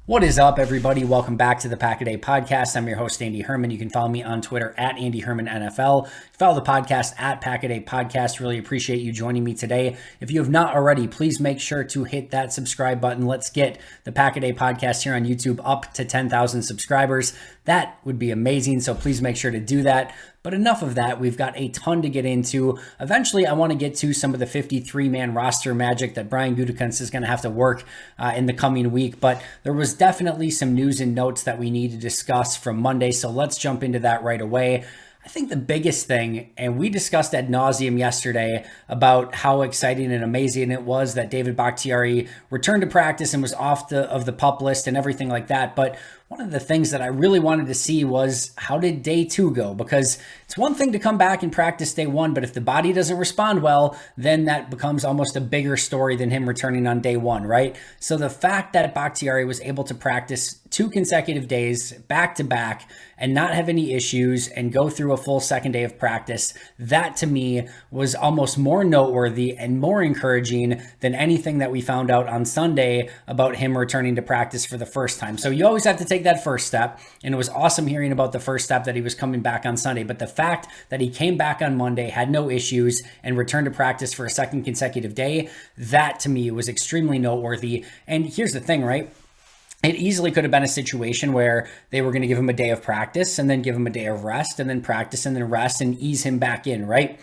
What is up, everybody? Welcome back to the Pack a Day podcast. I'm your host, Andy Herman. You can follow me on Twitter at Andy Herman NFL. Follow the podcast at Pack a Day Podcast. Really appreciate you joining me today. If you have not already, please make sure to hit that subscribe button. Let's get the Pack a Day podcast here on YouTube up to 10,000 subscribers. That would be amazing. So please make sure to do that. But enough of that. We've got a ton to get into. Eventually, I want to get to some of the 53-man roster magic that Brian Gutekunst is going to have to work in the coming week. But there was definitely some news and notes that we need to discuss from Monday. So let's jump into that right away. I think the biggest thing, and we discussed ad nauseum yesterday about how exciting and amazing it was that David Bakhtiari returned to practice and was off of the PUP list and everything like that. But one of the things that I really wanted to see was, how did day 2 go? Because it's one thing to come back and practice day 1, but if the body doesn't respond well, then that becomes almost a bigger story than him returning on day 1, right? So the fact that Bakhtiari was able to practice 2 consecutive days back to back and not have any issues and go through a full second day of practice, that to me was almost more noteworthy and more encouraging than anything that we found out on Sunday about him returning to practice for the first time. So you always have to take that first step, and it was awesome hearing about the first step that he was coming back on Sunday. But the fact that he came back on Monday, had no issues, and returned to practice for a second consecutive day, that to me was extremely noteworthy. And here's the thing, right? It easily could have been a situation where they were going to give him a day of practice and then give him a day of rest and then practice and then rest and ease him back in, right?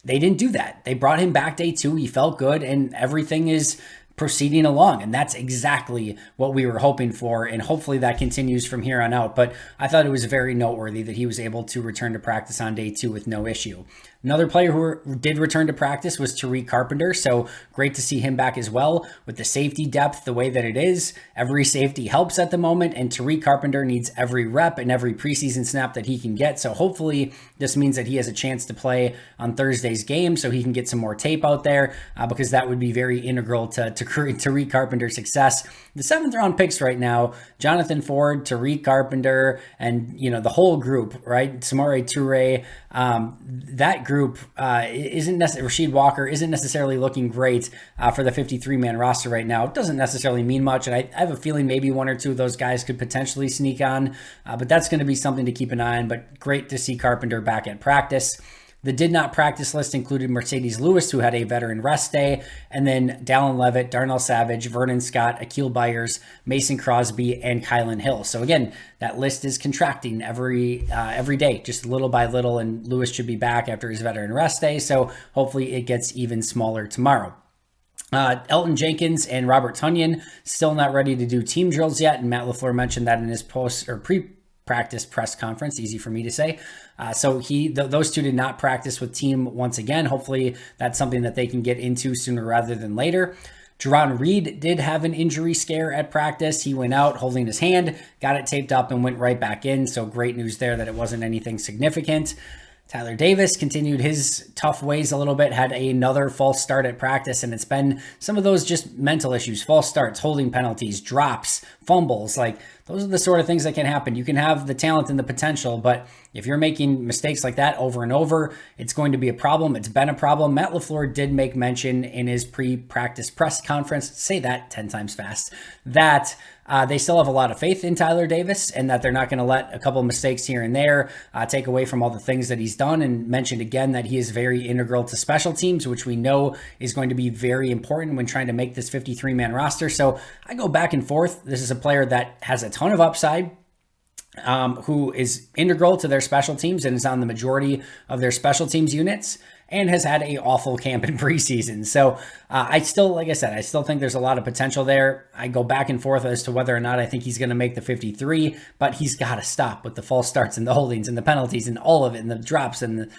They didn't do that. They brought him back day 2. He felt good and everything is proceeding along. And that's exactly what we were hoping for. And hopefully that continues from here on out. But I thought it was very noteworthy that he was able to return to practice on day 2 with no issue. Another player who did return to practice was Tariq Carpenter. So great to see him back as well. With the safety depth the way that it is, every safety helps at the moment. And Tariq Carpenter needs every rep and every preseason snap that he can get. So hopefully this means that he has a chance to play on Thursday's game so he can get some more tape out there because that would be very integral to Tariq Carpenter's success. The 7th round picks right now, Jonathan Ford, Tariq Carpenter, and the whole group, right? Samori Toure, that group isn't necessarily, Rasheed Walker isn't necessarily looking great for the 53-man roster right now. It doesn't necessarily mean much, and I have a feeling maybe 1 or 2 of those guys could potentially sneak on, but that's going to be something to keep an eye on. But great to see Carpenter back at practice. The did not practice list included Mercedes Lewis, who had a veteran rest day, and then Dallin Levitt, Darnell Savage, Vernon Scott, Akil Byers, Mason Crosby, and Kylan Hill. So again, that list is contracting every day, just little by little, and Lewis should be back after his veteran rest day. So hopefully it gets even smaller tomorrow. Elton Jenkins and Robert Tonyan still not ready to do team drills yet, and Matt LaFleur mentioned that in his pre-practice press conference, easy for me to say. So those two did not practice with team once again. Hopefully that's something that they can get into sooner rather than later. Jerron Reed did have an injury scare at practice. He went out holding his hand, got it taped up, and went right back in. So great news there that it wasn't anything significant. Tyler Davis continued his tough ways a little bit, had another false start at practice, and it's been some of those just mental issues, false starts, holding penalties, drops, fumbles. Like, those are the sort of things that can happen. You can have the talent and the potential, but if you're making mistakes like that over and over, it's going to be a problem. It's been a problem. Matt LaFleur did make mention in his pre-practice press conference, say that 10 times fast, that they still have a lot of faith in Tyler Davis and that they're not going to let a couple of mistakes here and there take away from all the things that he's done, and mentioned again that he is very integral to special teams, which we know is going to be very important when trying to make this 53-man roster. So I go back and forth. This is a player that has a ton of upside, who is integral to their special teams and is on the majority of their special teams units, and has had a awful camp in preseason. So I still think there's a lot of potential there. I go back and forth as to whether or not I think he's going to make the 53, but he's got to stop with the false starts and the holdings and the penalties and all of it and the drops, and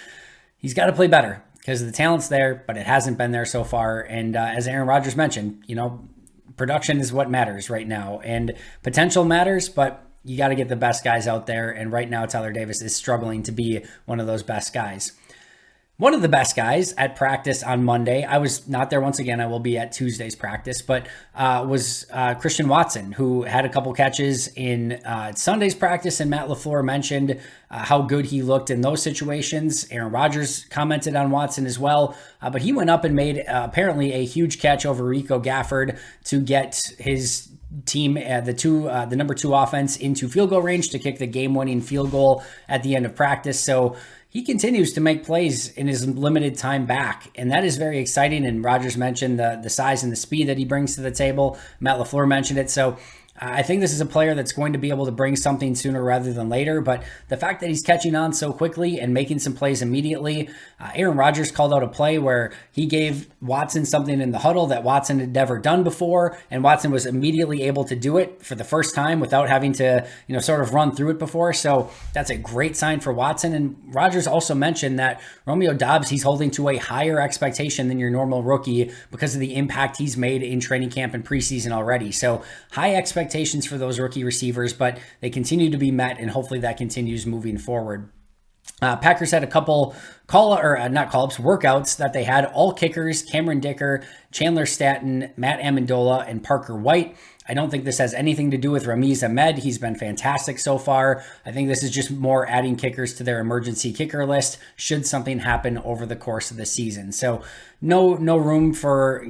he's got to play better because the talent's there, but it hasn't been there so far. And as Aaron Rodgers mentioned, production is what matters right now, and potential matters, but you got to get the best guys out there. And right now, Tyler Davis is struggling to be one of those best guys. One of the best guys at practice on Monday, I was not there once again, I will be at Tuesday's practice, but was Christian Watson, who had a couple catches in Sunday's practice, and Matt LaFleur mentioned how good he looked in those situations. Aaron Rodgers commented on Watson as well, but he went up and made apparently a huge catch over Rico Gafford to get his team, the number 2 offense, into field goal range to kick the game-winning field goal at the end of practice. So he continues to make plays in his limited time back, and that is very exciting. And Rodgers mentioned the size and the speed that he brings to the table. Matt LaFleur mentioned it. So I think this is a player that's going to be able to bring something sooner rather than later, but the fact that he's catching on so quickly and making some plays immediately, Aaron Rodgers called out a play where he gave Watson something in the huddle that Watson had never done before, and Watson was immediately able to do it for the first time without having to, sort of run through it before. So that's a great sign for Watson. And Rodgers also mentioned that Romeo Doubs, he's holding to a higher expectation than your normal rookie because of the impact he's made in training camp and preseason already. So high expectations for those rookie receivers, but they continue to be met, and hopefully that continues moving forward. Packers had a couple workouts that they had. All kickers: Cameron Dicker, Chandler Stanton, Matt Amendola, and Parker White. I don't think this has anything to do with Ramiz Ahmed. He's been fantastic so far. I think this is just more adding kickers to their emergency kicker list should something happen over the course of the season. So no room for,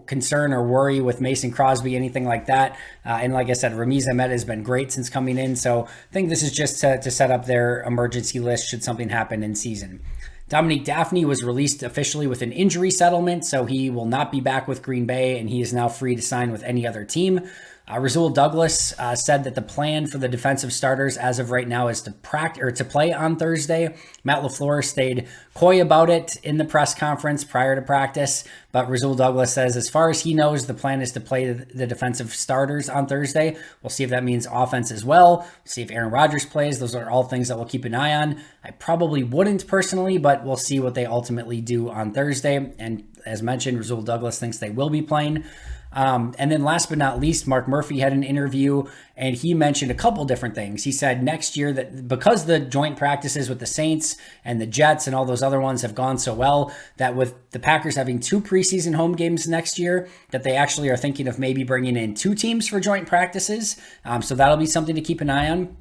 concern or worry with Mason Crosby, anything like that. And like I said, Ramiz Ahmed has been great since coming in. So I think this is just to set up their emergency list should something happen in season. Dominique Dafney was released officially with an injury settlement, so he will not be back with Green Bay, and he is now free to sign with any other team. Rasul Douglas said that the plan for the defensive starters as of right now is to play on Thursday. Matt LaFleur stayed coy about it in the press conference prior to practice, but Rasul Douglas says as far as he knows, the plan is to play the defensive starters on Thursday. We'll see if that means offense as well. We'll see if Aaron Rodgers plays. Those are all things that we'll keep an eye on. I probably wouldn't personally, but we'll see what they ultimately do on Thursday. And as mentioned, Rasul Douglas thinks they will be playing. And then last but not least, Mark Murphy had an interview, and he mentioned a couple different things. He said next year that because the joint practices with the Saints and the Jets and all those other ones have gone so well, that with the Packers having 2 preseason home games next year, that they actually are thinking of maybe bringing in 2 teams for joint practices. So that'll be something to keep an eye on.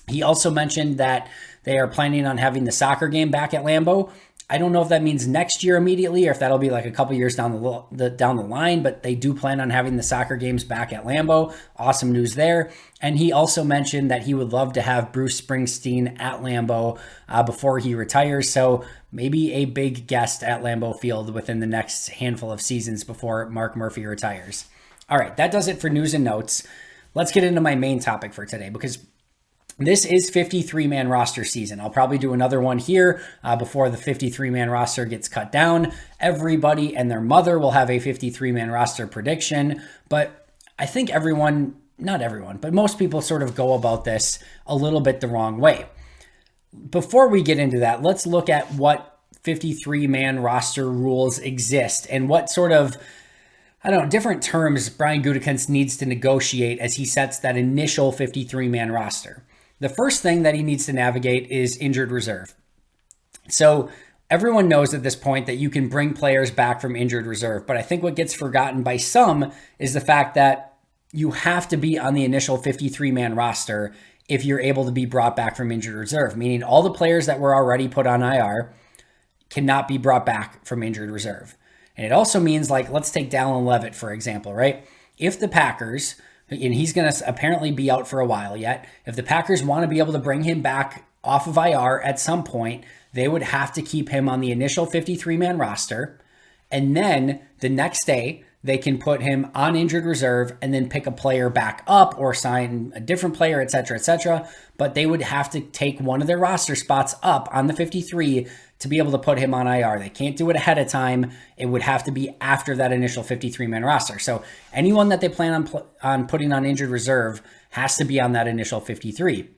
He also mentioned that they are planning on having the soccer game back at Lambeau. I don't know if that means next year immediately or if that'll be like a couple years down the line, but they do plan on having the soccer games back at Lambeau. Awesome news there. And he also mentioned that he would love to have Bruce Springsteen at Lambeau before he retires. So maybe a big guest at Lambeau Field within the next handful of seasons before Mark Murphy retires. All right, that does it for news and notes. Let's get into my main topic for today, because this is 53-man roster season. I'll probably do another one here before the 53-man roster gets cut down. Everybody and their mother will have a 53-man roster prediction, but I think not everyone, but most people sort of go about this a little bit the wrong way. Before we get into that, let's look at what 53-man roster rules exist and what sort of different terms Brian Gutekunst needs to negotiate as he sets that initial 53-man roster. The first thing that he needs to navigate is injured reserve. So everyone knows at this point that you can bring players back from injured reserve, but I think what gets forgotten by some is the fact that you have to be on the initial 53-man roster if you're able to be brought back from injured reserve, meaning all the players that were already put on IR cannot be brought back from injured reserve. And it also means, like, let's take Dallin Leavitt, for example, right? If the Packers, and he's going to apparently be out for a while yet, if the Packers want to be able to bring him back off of IR at some point, they would have to keep him on the initial 53-man roster. And then the next day, they can put him on injured reserve and then pick a player back up or sign a different player, et cetera, et cetera. But they would have to take one of their roster spots up on the 53 to be able to put him on IR. They can't do it ahead of time. It would have to be after that initial 53-man roster. So anyone that they plan on putting on injured reserve has to be on that initial 53.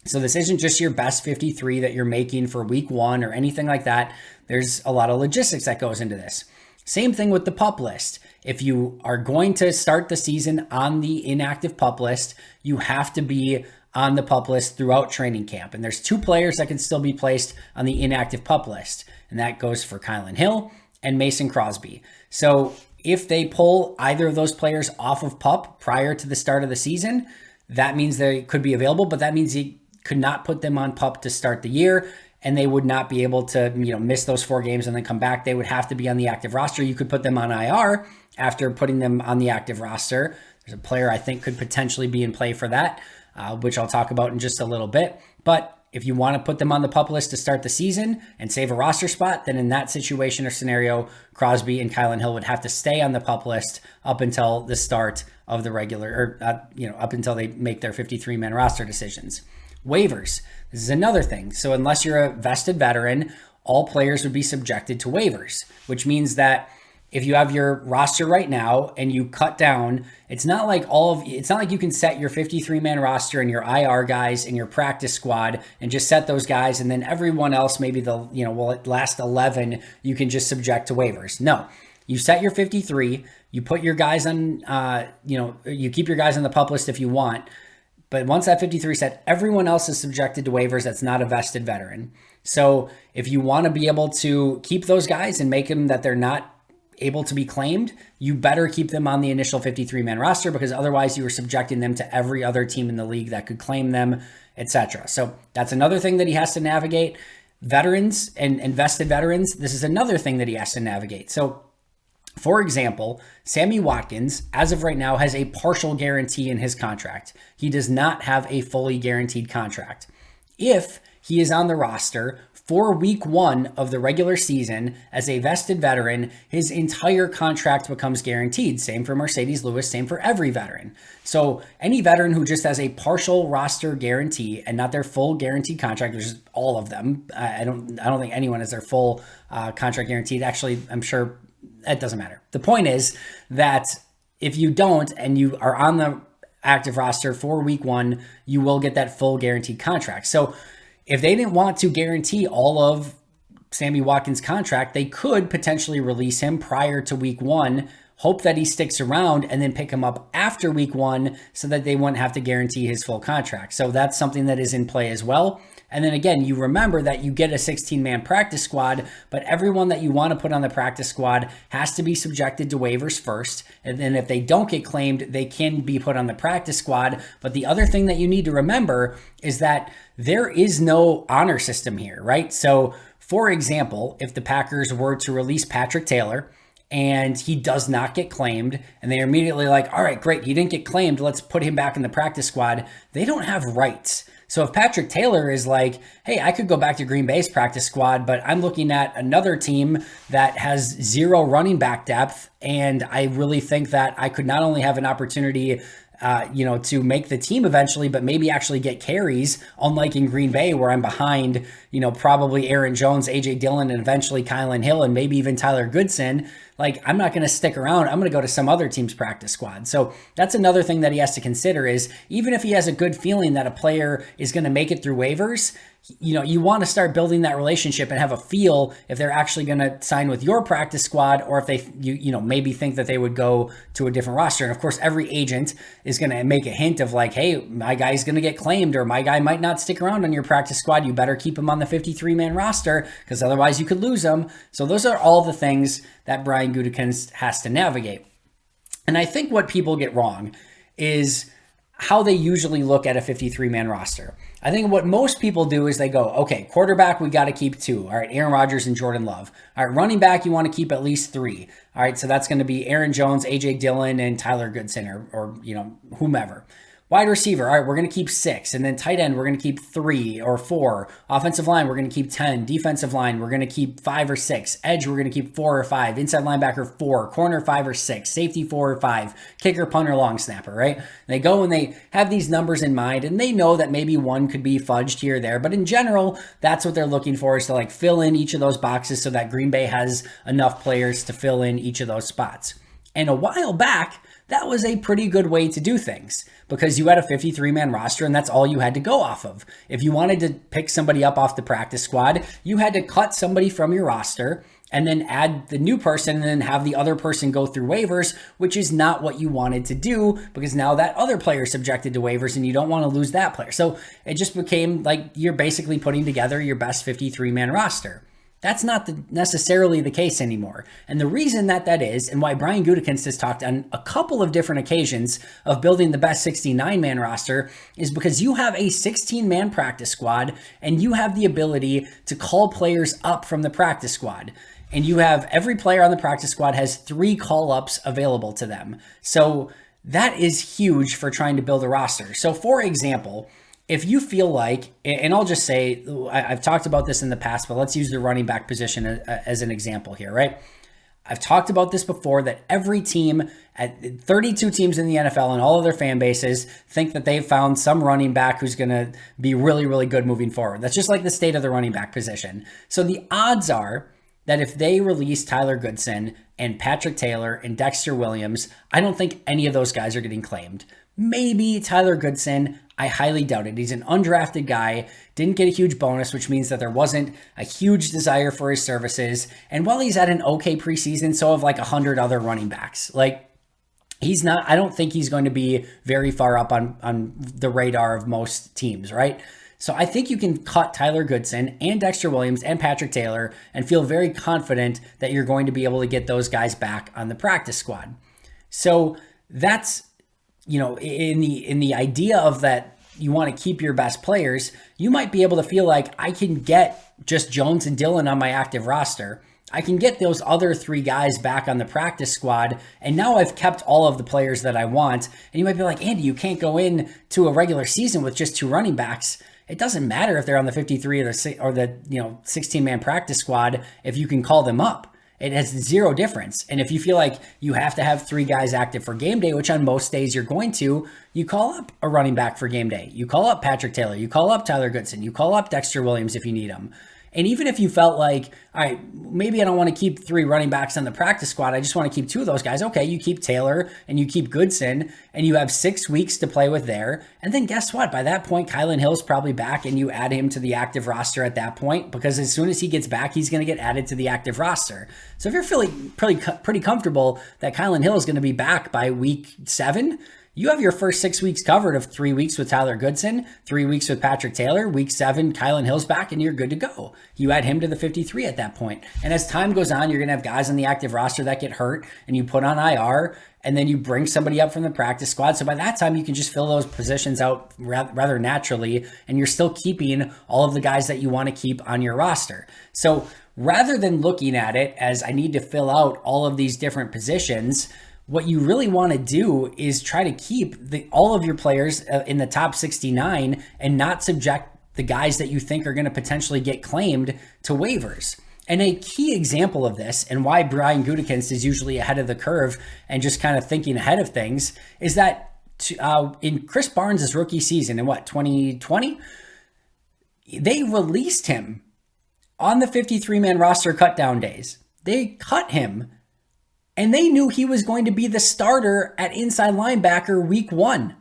So this isn't just your best 53 that you're making for week 1 or anything like that. There's a lot of logistics that goes into this. Same thing with the PUP list. If you are going to start the season on the inactive PUP list, you have to be on the PUP list throughout training camp. And there's 2 players that can still be placed on the inactive PUP list. and that goes for Kylan Hill and Mason Crosby. So if they pull either of those players off of PUP prior to the start of the season, that means they could be available, but that means you could not put them on PUP to start the year, and they would not be able to, miss those 4 games and then come back. They would have to be on the active roster. You could put them on IR after putting them on the active roster. There's a player I think could potentially be in play for that, which I'll talk about in just a little bit. But if you want to put them on the PUP list to start the season and save a roster spot, then in that situation or scenario, Crosby and Kylan Hill would have to stay on the PUP list up until the start of the regular, up until they make their 53-man roster decisions. Waivers. This is another thing. So unless you're a vested veteran, all players would be subjected to waivers, which means that if you have your roster right now and you cut down, it's not like you can set your 53-man roster and your IR guys and your practice squad and just set those guys, and then everyone else, maybe last 11, you can just subject to waivers. No, you set your 53, you put your guys on, you keep your guys on the PUP list if you want, but once that 53 set, everyone else is subjected to waivers that's not a vested veteran. So if you want to be able to keep those guys and make them that they're not able to be claimed, you better keep them on the initial 53-man roster, because otherwise you are subjecting them to every other team in the league that could claim them, etc. So that's another thing that he has to navigate. Veterans and vested veterans, this is another thing that he has to navigate. So for example, Sammy Watkins, as of right now, has a partial guarantee in his contract. He does not have a fully guaranteed contract. If he is on the roster for week 1 of the regular season as a vested veteran, his entire contract becomes guaranteed. Same for Mercedes Lewis, same for every veteran. So any veteran who just has a partial roster guarantee and not their full guaranteed contract, which is all of them. I don't think anyone has their full contract guaranteed. Actually, I'm sure it doesn't matter. The point is that if you don't and you are on the active roster for week 1, you will get that full guaranteed contract. So if they didn't want to guarantee all of Sammy Watkins' contract, they could potentially release him prior to week 1, hope that he sticks around, and then pick him up after week 1 so that they wouldn't have to guarantee his full contract. So that's something that is in play as well. And then again, you remember that you get a 16-man practice squad, but everyone that you want to put on the practice squad has to be subjected to waivers first. And then if they don't get claimed, they can be put on the practice squad. But the other thing that you need to remember is that there is no honor system here, right? So for example, if the Packers were to release Patrick Taylor and he does not get claimed, and they're immediately like, all right, great, he didn't get claimed, let's put him back in the practice squad, they don't have rights. So if Patrick Taylor is like, hey, I could go back to Green Bay's practice squad, but I'm looking at another team that has 0 running back depth, and I really think that I could not only have an opportunity to make the team eventually, but maybe actually get carries, unlike in Green Bay where I'm behind, probably Aaron Jones, AJ Dillon, and eventually Kylan Hill, and maybe even Tyler Goodson. Like, I'm not going to stick around. I'm going to go to some other team's practice squad. So that's another thing that he has to consider is, even if he has a good feeling that a player is going to make it through waivers, you want to start building that relationship and have a feel if they're actually going to sign with your practice squad, or if they, maybe think that they would go to a different roster. And of course, every agent is going to make a hint of like, hey, my guy's going to get claimed, or my guy might not stick around on your practice squad. You better keep him on the 53-man roster, because otherwise you could lose him. So those are all the things that Brian Gutekunst has to navigate. And I think what people get wrong is how they usually look at a 53-man roster. I think what most people do is they go, okay, quarterback, we got to keep 2. All right, Aaron Rodgers and Jordan Love. All right, running back, you want to keep at least 3. All right, so that's going to be Aaron Jones, AJ Dillon, and Tyler Goodson, or whomever. Wide receiver, all right, we're going to keep 6. And then tight end, we're going to keep 3 or 4. Offensive line, we're going to keep 10. Defensive line, we're going to keep 5 or 6. Edge, we're going to keep 4 or 5. Inside linebacker, 4. Corner, 5 or 6. Safety, 4 or 5. Kicker, punter, long snapper, right? They go and they have these numbers in mind, and they know that maybe one could be fudged here or there. But in general, that's what they're looking for, is to like fill in each of those boxes so that Green Bay has enough players to fill in each of those spots. And a while back, that was a pretty good way to do things, because you had a 53-man roster and that's all you had to go off of. If you wanted to pick somebody up off the practice squad, you had to cut somebody from your roster and then add the new person and then have the other person go through waivers, which is not what you wanted to do, because now that other player is subjected to waivers and you don't want to lose that player. So it just became like you're basically putting together your best 53-man roster. That's not necessarily the case anymore. And the reason that is, and why Brian Gutekunst has talked on a couple of different occasions of building the best 69-man roster, is because you have a 16-man practice squad and you have the ability to call players up from the practice squad. And you have every player on the practice squad has 3 call-ups available to them. So that is huge for trying to build a roster. So for example, if you feel like, and I'll just say, I've talked about this in the past, but let's use the running back position as an example here, right? I've talked about this before, that every team, at 32 teams in the NFL and all of their fan bases, think that they've found some running back who's going to be really, really good moving forward. That's just like the state of the running back position. So the odds are that if they release Tyler Goodson and Patrick Taylor and Dexter Williams, I don't think any of those guys are getting claimed. Maybe Tyler Goodson, I highly doubt it. He's an undrafted guy, didn't get a huge bonus, which means that there wasn't a huge desire for his services. And while he's had an okay preseason, so have like 100 other running backs. Like, he's not, I don't think he's going to be very far up on the radar of most teams, right? So I think you can cut Tyler Goodson and Dexter Williams and Patrick Taylor and feel very confident that you're going to be able to get those guys back on the practice squad. So that's, you know, in the idea of that you want to keep your best players, you might be able to feel like, I can get just Jones and Dillon on my active roster. I can get those other 3 guys back on the practice squad, and now I've kept all of the players that I want. And you might be like, Andy, you can't go in to a regular season with just 2 running backs. It doesn't matter if they're on the 53 or the 16-man practice squad if you can call them up. It has 0 difference. And if you feel like you have to have 3 guys active for game day, which on most days you're going to, you call up a running back for game day. You call up Patrick Taylor. You call up Tyler Goodson. You call up Dexter Williams if you need them. And even if you felt like, all right, maybe I don't want to keep 3 running backs on the practice squad, I just want to keep 2 of those guys. Okay, you keep Taylor and you keep Goodson, and you have 6 weeks to play with there. And then guess what? By that point, Kylan Hill's probably back, and you add him to the active roster at that point, because as soon as he gets back, he's going to get added to the active roster. So if you're feeling pretty comfortable that Kylan Hill is going to be back by week 7, you have your first 6 weeks covered of 3 weeks with Tyler Goodson, 3 weeks with Patrick Taylor, week 7, Kylan Hill's back, and you're good to go. You add him to the 53 at that point. And as time goes on, you're going to have guys on the active roster that get hurt, and you put on IR, and then you bring somebody up from the practice squad. So by that time, you can just fill those positions out rather naturally, and you're still keeping all of the guys that you want to keep on your roster. So rather than looking at it as, I need to fill out all of these different positions, what you really want to do is try to keep all of your players in the top 69 and not subject the guys that you think are going to potentially get claimed to waivers. And a key example of this, and why Brian Gutekunst is usually ahead of the curve and just kind of thinking ahead of things, is that in Chris Barnes' rookie season in 2020, they released him on the 53-man roster cutdown days. They cut him, and they knew he was going to be the starter at inside linebacker week 1.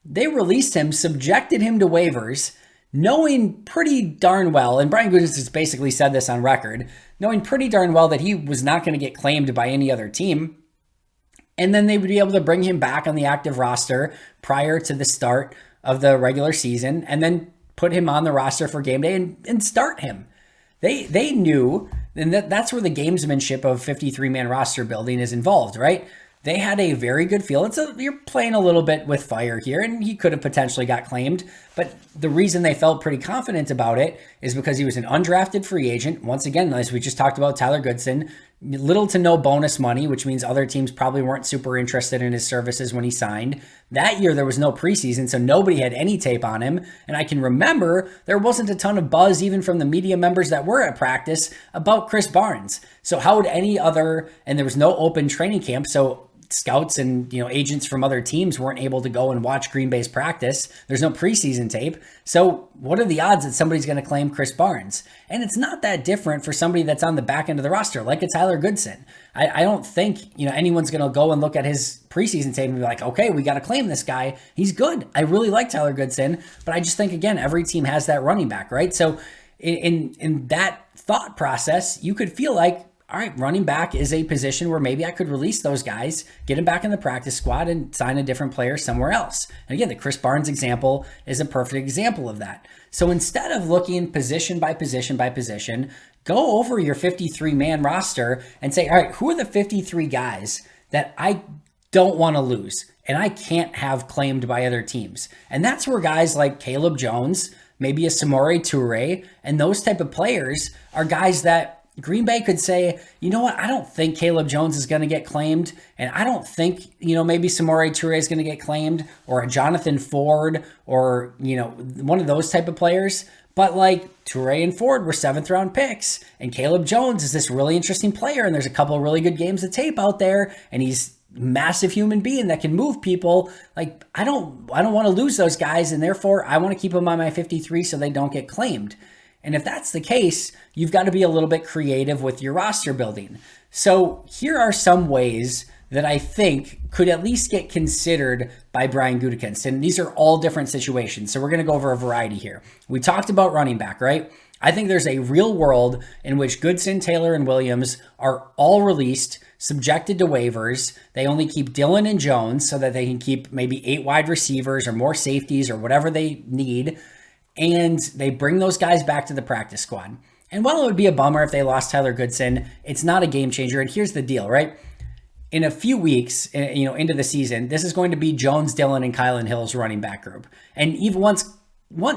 They released him, subjected him to waivers, knowing pretty darn well, and Brian Gutekunst has basically said this on record, knowing pretty darn well that he was not going to get claimed by any other team. And then they would be able to bring him back on the active roster prior to the start of the regular season, and then put him on the roster for game day and start him. They knew, and that's where the gamesmanship of 53-man roster building is involved, right? They had a very good feel. You're playing a little bit with fire here, and he could have potentially got claimed. But the reason they felt pretty confident about it is because he was an undrafted free agent. Once again, as we just talked about, Tyler Goodson, little to no bonus money, which means other teams probably weren't super interested in his services when he signed. That year, there was no preseason, so nobody had any tape on him. And I can remember there wasn't a ton of buzz, even from the media members that were at practice, about Chris Barnes. So how would any other, and there was no open training camp, so scouts and agents from other teams weren't able to go and watch Green Bay's practice. There's no preseason tape. So what are the odds that somebody's going to claim Chris Barnes? And it's not that different for somebody that's on the back end of the roster, like a Tyler Goodson. I don't think anyone's going to go and look at his preseason tape and be like, okay, we got to claim this guy. He's good. I really like Tyler Goodson, but I just think, again, every team has that running back, right? So in that thought process, you could feel like, all right, running back is a position where maybe I could release those guys, get them back in the practice squad, and sign a different player somewhere else. And again, the Chris Barnes example is a perfect example of that. So instead of looking position by position by position, go over your 53-man roster and say, all right, who are the 53 guys that I don't want to lose and I can't have claimed by other teams? And that's where guys like Caleb Jones, maybe a Samori Toure, and those type of players are guys that Green Bay could say, you know what, I don't think Caleb Jones is going to get claimed, and I don't think, maybe Samori Toure is going to get claimed, or a Jonathan Ford, or, one of those type of players. But like Toure and Ford were 7th round picks, and Caleb Jones is this really interesting player, and there's a couple of really good games of tape out there, and he's a massive human being that can move people. Like, I don't want to lose those guys, and therefore I want to keep them on my 53 so they don't get claimed. And if that's the case, you've got to be a little bit creative with your roster building. So here are some ways that I think could at least get considered by Brian Gutekunst. And these are all different situations. So we're going to go over a variety here. We talked about running back, right? I think there's a real world in which Goodson, Taylor, and Williams are all released, subjected to waivers. They only keep Dillon and Jones so that they can keep maybe 8 wide receivers or more safeties or whatever they need. And they bring those guys back to the practice squad. And while it would be a bummer if they lost Tyler Goodson, it's not a game changer. And here's the deal, right? In a few weeks, into the season, this is going to be Jones, Dillon, and Kylan Hill's running back group. And even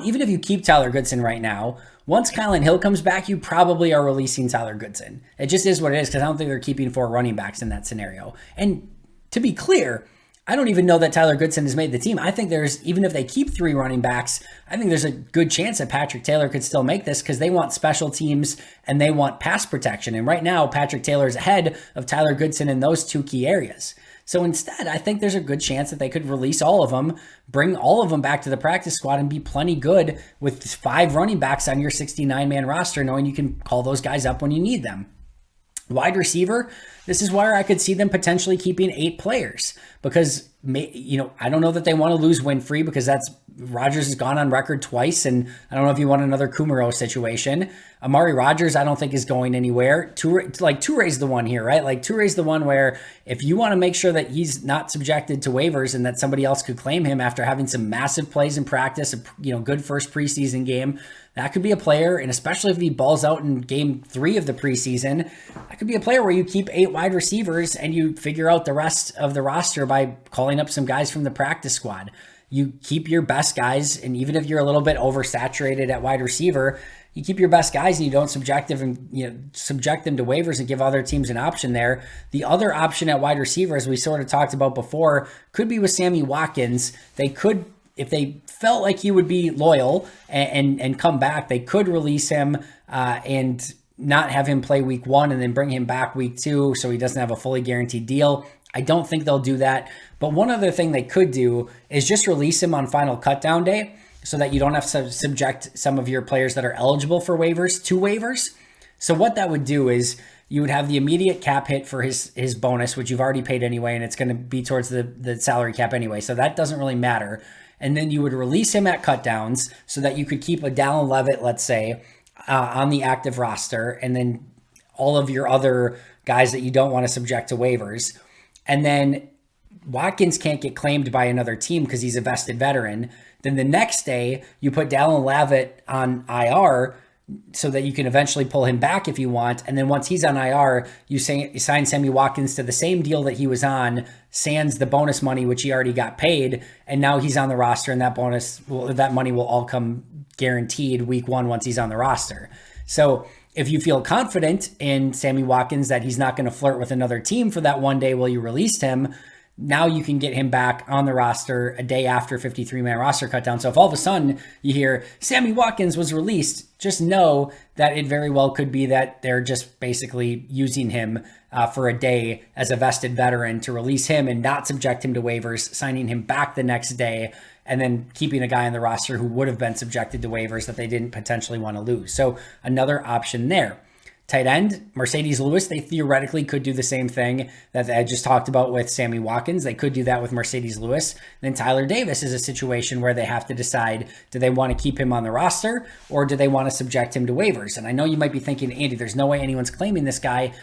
even if you keep Tyler Goodson right now, once Kylan Hill comes back, you probably are releasing Tyler Goodson. It just is what it is, because I don't think they're keeping 4 running backs in that scenario. And to be clear, I don't even know that Tyler Goodson has made the team. I think even if they keep 3 running backs, I think there's a good chance that Patrick Taylor could still make this, because they want special teams and they want pass protection. And right now, Patrick Taylor is ahead of Tyler Goodson in those 2 key areas. So instead, I think there's a good chance that they could release all of them, bring all of them back to the practice squad, and be plenty good with 5 running backs on your 69-man roster, knowing you can call those guys up when you need them. Wide receiver, this is where I could see them potentially keeping 8 players, because I don't know that they want to lose Winfrey, because Rodgers has gone on record twice, and I don't know if you want another Kumaro situation. Amari Rodgers, I don't think is going anywhere. Toure's the one here, right? Like, Toure's the one where if you want to make sure that he's not subjected to waivers and that somebody else could claim him after having some massive plays in practice, a good first preseason game, that could be a player. And especially if he balls out in game 3 of the preseason, that could be a player where you keep 8 wide receivers and you figure out the rest of the roster by calling up some guys from the practice squad. You keep your best guys, and even if you're a little bit oversaturated at wide receiver, you keep your best guys and you don't subject them to waivers and give other teams an option there. The other option at wide receiver, as we sort of talked about before, could be with Sammy Watkins. They could, if they felt like he would be loyal and come back, they could release him and not have him play week 1 and then bring him back week 2 so he doesn't have a fully guaranteed deal. I don't think they'll do that. But one other thing they could do is just release him on final cutdown day so that you don't have to subject some of your players that are eligible for waivers to waivers. So what that would do is you would have the immediate cap hit for his bonus, which you've already paid anyway, and it's going to be towards the salary cap anyway. So that doesn't really matter. And then you would release him at cutdowns so that you could keep a Dallin Leavitt, let's say, on the active roster, and then all of your other guys that you don't want to subject to waivers. And then Watkins can't get claimed by another team because he's a vested veteran. Then the next day, you put Dallin Leavitt on IR so that you can eventually pull him back if you want. And then once he's on IR, you sign Sammy Watkins to the same deal that he was on, sans the bonus money, which he already got paid. And now he's on the roster, and that money will all come guaranteed week 1 once he's on the roster. So if you feel confident in Sammy Watkins that he's not going to flirt with another team for that one day while you released him, now you can get him back on the roster a day after 53-man roster cutdown. So if all of a sudden you hear Sammy Watkins was released, just know that it very well could be that they're just basically using him for a day as a vested veteran to release him and not subject him to waivers, signing him back the next day, and then keeping a guy on the roster who would have been subjected to waivers that they didn't potentially want to lose. So another option there. Tight end, Mercedes Lewis, they theoretically could do the same thing that I just talked about with Sammy Watkins. They could do that with Mercedes Lewis. Then Tyler Davis is a situation where they have to decide, do they want to keep him on the roster or do they want to subject him to waivers? And I know you might be thinking, Andy, there's no way anyone's claiming this guy.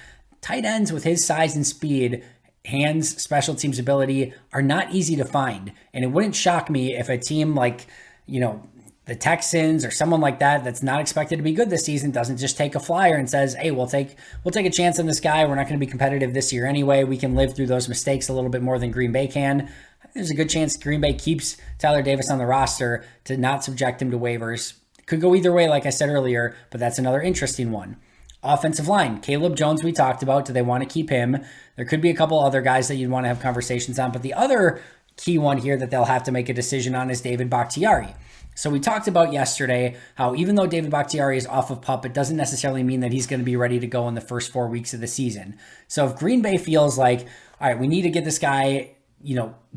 tight ends with his size and speed, hands, special teams ability are not easy to find. And it wouldn't shock me if a team like, the Texans or someone like that that's not expected to be good this season doesn't just take a flyer and says, hey, we'll take a chance on this guy. We're not going to be competitive this year anyway. We can live through those mistakes a little bit more than Green Bay can. There's a good chance Green Bay keeps Tyler Davis on the roster to not subject him to waivers. Could go either way, like I said earlier, but that's another interesting one. Offensive line, Caleb Jones we talked about. Do they want to keep him? There could be a couple other guys that you'd want to have conversations on, but the other key one here that they'll have to make a decision on is David Bakhtiari. So we talked about yesterday how even though David Bakhtiari is off of PUP, it doesn't necessarily mean that he's going to be ready to go in the first 4 weeks of the season. So if Green Bay feels like, all right, we need to get this guy,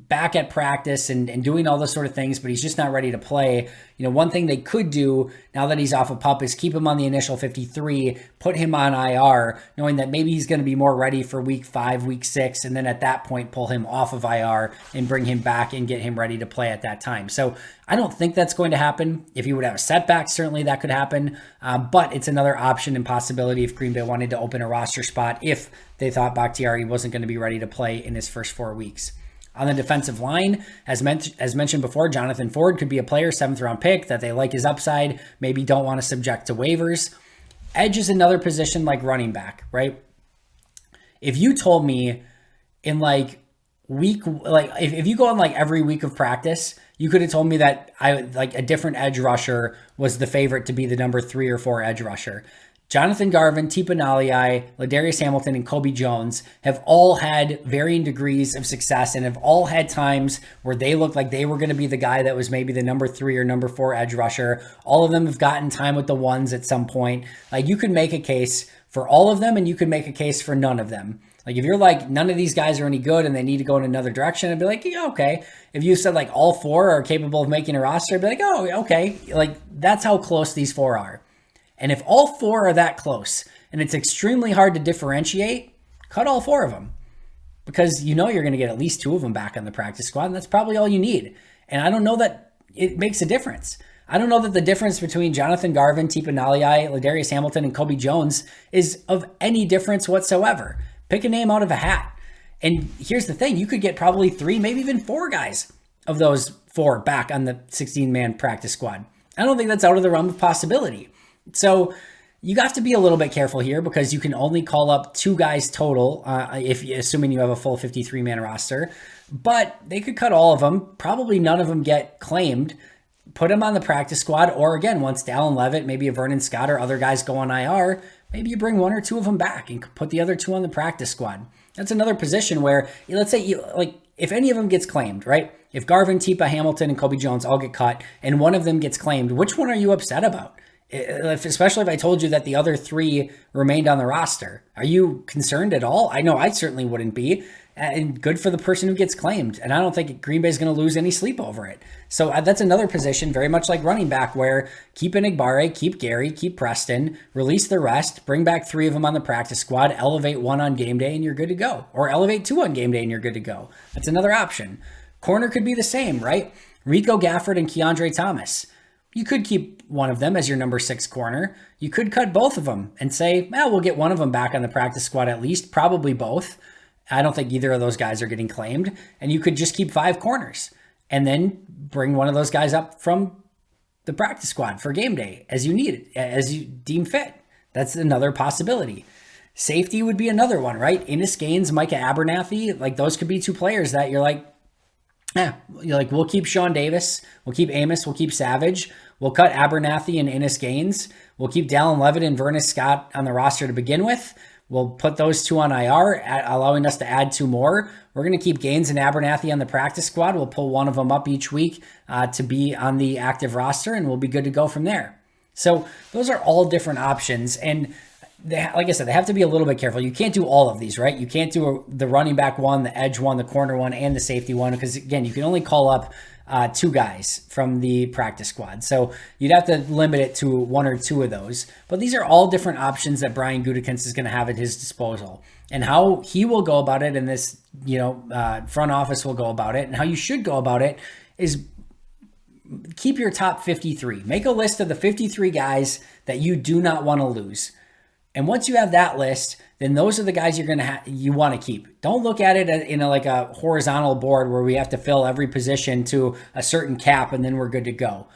back at practice and doing all those sort of things, but he's just not ready to play. One thing they could do now that he's off of PUP is keep him on the initial 53, put him on IR, knowing that maybe he's going to be more ready for week 5, week 6, and then at that point, pull him off of IR and bring him back and get him ready to play at that time. So I don't think that's going to happen. If he would have a setback, certainly that could happen. But it's another option and possibility if Green Bay wanted to open a roster spot if they thought Bakhtiari wasn't going to be ready to play in his first 4 weeks. On the defensive line, as mentioned before, Jonathan Ford could be a player, 7th round pick, that they like his upside, maybe don't want to subject to waivers. Edge is another position like running back, right? If you told me in if you go on every week of practice, you could have told me that a different edge rusher was the favorite to be the number 3 or 4 edge rusher. Jonathan Garvin, Tipa Nalii, Ladarius Hamilton, and Kobe Jones have all had varying degrees of success and have all had times where they looked like they were going to be the guy that was maybe the number 3 or number 4 edge rusher. All of them have gotten time with the ones at some point. You could make a case for all of them and you could make a case for none of them. If you're none of these guys are any good and they need to go in another direction, I'd be like, yeah, okay. If you said all 4 are capable of making a roster, I'd be like, oh, okay. That's how close these 4 are. And if all 4 are that close and it's extremely hard to differentiate, cut all 4 of them because you're going to get at least 2 of them back on the practice squad. And that's probably all you need. And I don't know that it makes a difference. I don't know that the difference between Jonathan Garvin, Tipa Nalii, Ladarius Hamilton, and Kobe Jones is of any difference whatsoever. Pick a name out of a hat. And here's the thing. You could get probably 3, maybe even 4 guys of those 4 back on the 16-man practice squad. I don't think that's out of the realm of possibility. So you have to be a little bit careful here because you can only call up 2 guys total, assuming you have a full 53-man roster. But they could cut all of them. Probably none of them get claimed. Put them on the practice squad. Or again, once Dallin Leavitt, maybe a Vernon Scott or other guys go on IR, maybe you bring 1 or 2 of them back and put the other 2 on the practice squad. That's another position where, let's say, if any of them gets claimed, right? If Garvin, Tipa, Hamilton, and Kobe Jones all get cut and one of them gets claimed, which one are you upset about? Especially if I told you that the other 3 remained on the roster. Are you concerned at all? I know I certainly wouldn't be. And good for the person who gets claimed. And I don't think Green Bay is going to lose any sleep over it. So that's another position, very much like running back, where keep Enigbare, keep Gary, keep Preston, release the rest, bring back 3 of them on the practice squad, elevate 1 on game day, and you're good to go. Or elevate 2 on game day, and you're good to go. That's another option. Corner could be the same, right? Rico Gafford and Keandre Thomas. You could keep one of them as your number 6 corner. You could cut both of them and say, we'll get one of them back on the practice squad at least, probably both. I don't think either of those guys are getting claimed. And you could just keep 5 corners and then bring one of those guys up from the practice squad for game day as you need it, as you deem fit. That's another possibility. Safety would be another one, right? Innis Gaines, Micah Abernathy, those could be 2 players that you're like, we'll keep Sean Davis, we'll keep Amos, we'll keep Savage, we'll cut Abernathy and Innis Gaines, we'll keep Dallin Leavitt and Vernon Scott on the roster to begin with. We'll put those 2 on IR, allowing us to add 2 more. We're going to keep Gaines and Abernathy on the practice squad. We'll pull one of them up each week to be on the active roster, and we'll be good to go from there. So those are all different options, and like I said, they have to be a little bit careful. You can't do all of these, right? You can't do the running back one, the edge one, the corner one, and the safety one, because again, you can only call up 2 guys from the practice squad. So you'd have to limit it to 1 or 2 of those. But these are all different options that Brian Gutekunst is going to have at his disposal. And how he will go about it, and this front office will go about it, and how you should go about it is keep your top 53. Make a list of the 53 guys that you do not want to lose. And once you have that list, then those are the guys you want to keep. Don't look at it in like a horizontal board where we have to fill every position to a certain cap and then we're good to go.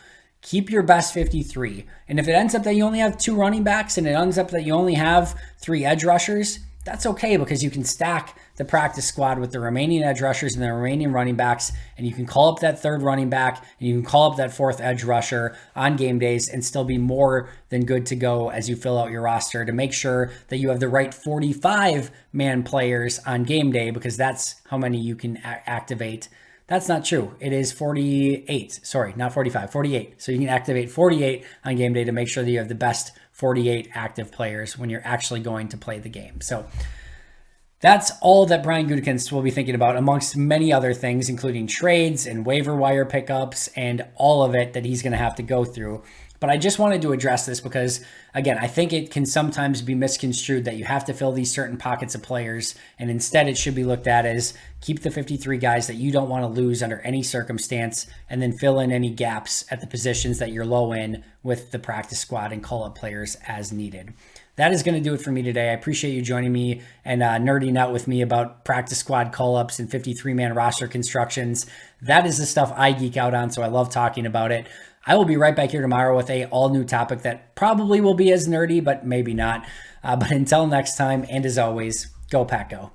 Keep your best 53. And if it ends up that you only have 2 running backs and it ends up that you only have 3 edge rushers, that's okay, because you can stack the practice squad with the remaining edge rushers and the remaining running backs, and you can call up that 3rd running back and you can call up that 4th edge rusher on game days and still be more than good to go as you fill out your roster to make sure that you have the right 45-man players on game day, because that's how many you can activate. That's not true. It is 48. Sorry, not 45, 48. So you can activate 48 on game day to make sure that you have the best 48 active players when you're actually going to play the game. So that's all that Brian Gutekunst will be thinking about, amongst many other things, including trades and waiver wire pickups and all of it that he's going to have to go through. But I just wanted to address this because, again, I think it can sometimes be misconstrued that you have to fill these certain pockets of players, and instead it should be looked at as keep the 53 guys that you don't want to lose under any circumstance, and then fill in any gaps at the positions that you're low in with the practice squad and call up players as needed. That is going to do it for me today. I appreciate you joining me and nerding out with me about practice squad call-ups and 53-man roster constructions. That is the stuff I geek out on, so I love talking about it. I will be right back here tomorrow with a all-new topic that probably will be as nerdy, but maybe not. But until next time, and as always, go Pack Go.